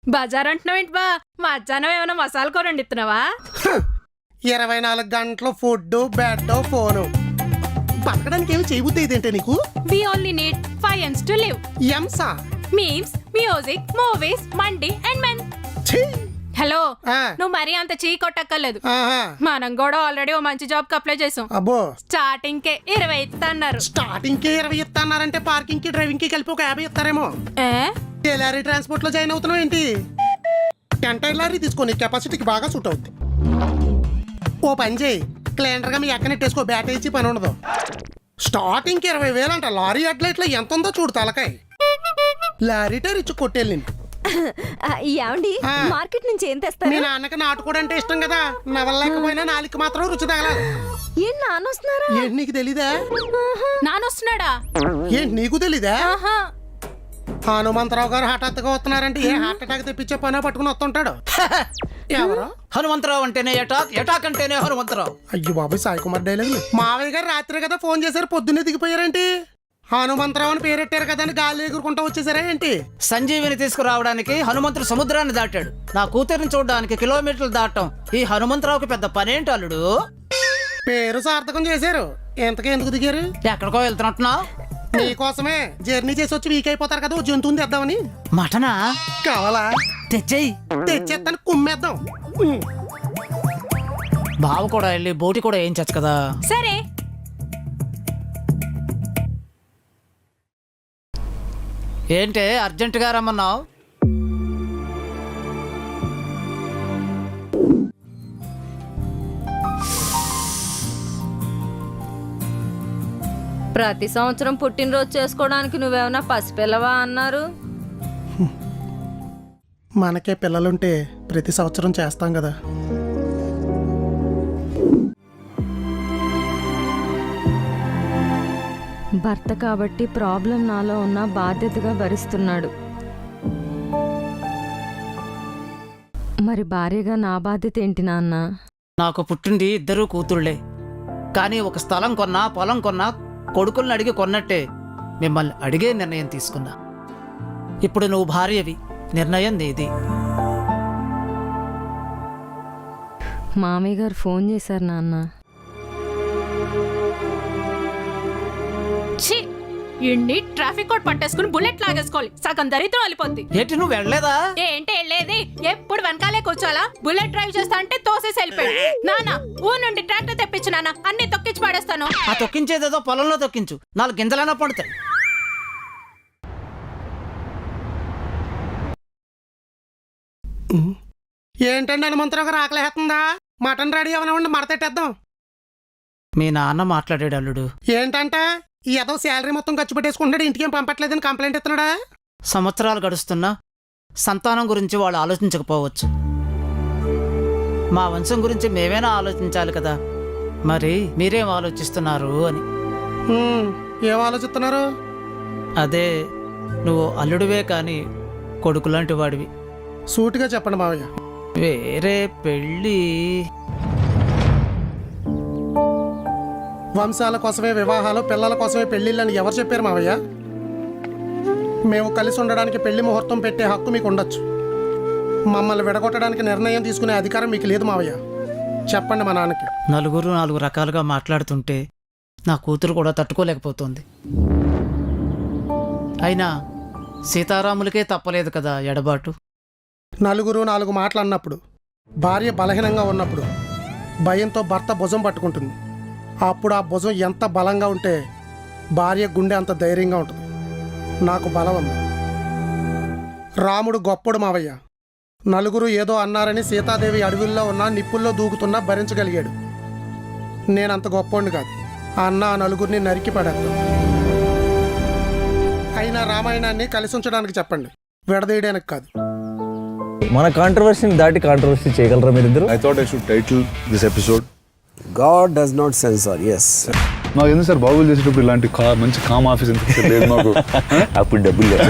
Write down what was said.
బజార్ అంటున్నావేంటి బా? మధ్యాహ్నం ఏమైనా మసాలా కూర వండిస్తున్నావా? 24 గంటలు ఫుడ్ బెడ్ ఫోను బతకడానికి ఏమి చేయబుద్ది ఏంటే నీకు? We only need 5 M's to live. ఎంసా Memes, music, movies, Monday and men. Hello, నువ్వు మరీ అంత చీ కొట్టక్కర్లేదు. మనం కూడా ఆల్రెడీ ఓ మంచి జాబ్ కి అప్లై చేసాం. అబ్బో, స్టార్టింగ్ కే 20 ఇస్తున్నారు. స్టార్టింగ్ కి 20 ఇస్తున్నారంటే పార్కింగ్ కి డ్రైవింగ్ కి కలిపి ఒక 50 ఇస్తారేమో. లారీ ట్రాన్స్పోర్ట్ లో జాయిన్ అవుతున్నావు ఏంటి? కంటైనర్ లారీ తీసుకొని కెపాసిటీకి బాగా సూట్ అవుద్ది. ఓ పని చేయి, క్లీనర్ గా మీ ఎక్కనెట్టేసుకో, బ్యాట్ వేసి పని ఉండదు. స్టార్టింగ్ కి 20,000 అంట. లారీ అట్లెట్లో ఎంత ఉందో చూడు తలకాయ. లారీ టైర్ ఇచ్చి కొట్టేళ్ళింది. ఏమండి, మార్కెట్ నుంచి ఏం తెస్తారు? మీ నాన్నకి నాటుకోడు అంటే ఇష్టం కదా, నవలలేకపోయినా నాలుగు మాత్రం రుచి తగలాలి. ఏం నాన్న వస్తున్నారా? ఏంటి నీకు తెలీదా? నానొస్తున్నాడా? ఏంటి నీకు తెలీదా? హనుమంతరావు గారు హఠాత్తుగా వస్తున్నారంటే ఏ హార్ట్ అటాక్ తెప్పించే పని పట్టుకుని వస్తుంటాడు. ఎవరు? హనుమంతరావు అంటేనే ఎటాక్, ఎటాక్ అంటేనే హనుమంతరావు. అయ్యో బాబాయ్, సాయి కుమార్ డైలాగ్. మావయ్య గారు రాత్రి కదా ఫోన్ చేశారు, పొద్దున్నే దిగిపోయారేంటి? హనుమంతరావు అని పేరెట్టారు కదా అని గాలి ఎగురుకుంటా వచ్చేసారా ఏంటి? సంజీవిని తీసుకురావడానికి హనుమంతుడు సముద్రాన్ని దాటాడు. నా కూతురిని చూడడానికి కిలోమీటర్లు దాటం ఈ హనుమంతరావుకి పెద్ద పనేంటి అల్లుడు? పేరు సార్థకం చేశారు. ఎంతకే ఎందుకు దిగారు? ఎక్కడికో వెళ్తున్నట్టున్నావు? నీకోసమే. జర్నీ చేసి వచ్చి వీక్ అయిపోతారు కదా, జంతువుని తెద్దామని. మటనా కావాలా? తెచ్చేయి. తెచ్చేస్తాను, కుమ్మేద్దాం. బావ కూడా వెళ్ళి బోటి కూడా ఏం చచ్చు కదా. సరే. ఏంటే అర్జెంటుగా రమ్మన్నావు? ప్రతి సంవత్సరం పుట్టినరోజు చేసుకోవడానికి నువ్వేమన్నా పసిపిల్లవా అన్నారు? మనకే పిల్లలుంటే ప్రతి సంవత్సరం చేస్తాం కదా. భర్త కాబట్టి ప్రాబ్లం నాలో ఉన్న బాధ్యతగా భరిస్తున్నాడు. మరి భార్యగా నా బాధ్యత ఏంటి నాన్న? నాకు పుట్టింది 2 కూతుళ్ళే. కానీ ఒక స్థలం కొన్నా, పొలం కొన్నా, కొడుకుల్ని అడిగి కొన్నట్టే మిమ్మల్ని అడిగే నిర్ణయం తీసుకున్నా. ఇప్పుడు నువ్వు భార్యవి, నిర్ణయం నీది. మామయ్య గారు ఫోన్ చేశారు నాన్న. ఇండి ట్రాఫిక్ కోడ్ పట్టేసుకుని బుల్లెట్ లాగేసుకోవాలి, సగం దరిద్రం వెళ్ళిపోద్ది. ఏంటి నువ్వు వెళ్ళలేదా? ఏంటి వెళ్ళేది? ఎప్పుడు వెనకాలే కూర్చోాలా? బుల్లెట్ డ్రైవ్ చేస్తా అంటే తోసేసి వెళ్ళిపోయాడు. నాన్న ఊ నుండి ట్రాక్టర్ తెప్పించు నాన్న, అన్ని తొక్కించి పడేస్తాను. ఆ తొక్కించేదేదో పొలంలో తొక్కించు, 4 గింజలైనా పడతాయి. ఏంటండి హనుమంతరావు గారు ఆకలేస్తుందా? మటన్ రెడీ అవనివ్వండి, మడతెట్టేద్దాం. మీ నాన్న మాట్లాడాడు అల్లుడు. ఏంటంట? ఈ ఏదో శాలరీ మొత్తం ఖర్చు పెట్టేసుకుంటున్నాడు, ఇంటికేం పంపట్లేదని కంప్లైంట్ ఇస్తున్నాడా? సంవత్సరాలు గడుస్తున్నా సంతానం గురించి వాళ్ళు ఆలోచించకపోవచ్చు. మా వంశం గురించి మేమైనా ఆలోచించాలి కదా. మరి మీరేం ఆలోచిస్తున్నారు అని. ఏం ఆలోచిస్తున్నారు? అదే, నువ్వు అల్లుడివే కానీ కొడుకు లాంటి వాడివి. సూటిగా చెప్పండి మావయ్య. వేరే పెళ్ళి. వంశాల కోసమే వివాహాలు, పిల్లల కోసమే పెళ్లిళ్ళని ఎవరు చెప్పారు మావయ్య? మేము కలిసి ఉండడానికి పెళ్లి ముహూర్తం పెట్టే హక్కు మీకు ఉండొచ్చు. మమ్మల్ని విడగొట్టడానికి నిర్ణయం తీసుకునే అధికారం మీకు లేదు మావయ్య. చెప్పండి మా నాన్నకి. 4 రకాలుగా మాట్లాడుతుంటే నా కూతురు కూడా తట్టుకోలేకపోతుంది. అయినా సీతారాములకే తప్పలేదు కదా ఎడబాటు. 4 మాటలు అన్నప్పుడు, భార్య బలహీనంగా ఉన్నప్పుడు భయంతో భర్త భుజం పట్టుకుంటుంది. అప్పుడు ఆ భుజం ఎంత బలంగా ఉంటే భార్య గుండె అంత ధైర్యంగా ఉంటుంది. నాకు బలం ఉంది. రాముడు గొప్పడు మావయ్య. 4 ఏదో అన్నారని సీతాదేవి అడవుల్లో ఉన్న నిప్పుల్లో దూకుతున్నా భరించగలిగాడు. నేనంత గొప్పోడిని కాదు. అన్న ఆ 4 నరికి పడేస్తాను. అయినా రామాయణాన్ని కలిసి ఉంచడానికి చెప్పండి, విడదీయడానికి కాదు. మన కాంట్రవర్సీని దాటి కాంట్రవర్సీ చేయగలరా మీరిద్దరు? I thought I should title this episode God does not censor. Yes. నాకు ఎందుకు సార్ బాబులు చేసేటప్పుడు ఇలాంటి మంచి కామ్ ఆఫీస్ ఎందుకు లేదు మాకు? అప్పుడు డబ్బులు లేదు.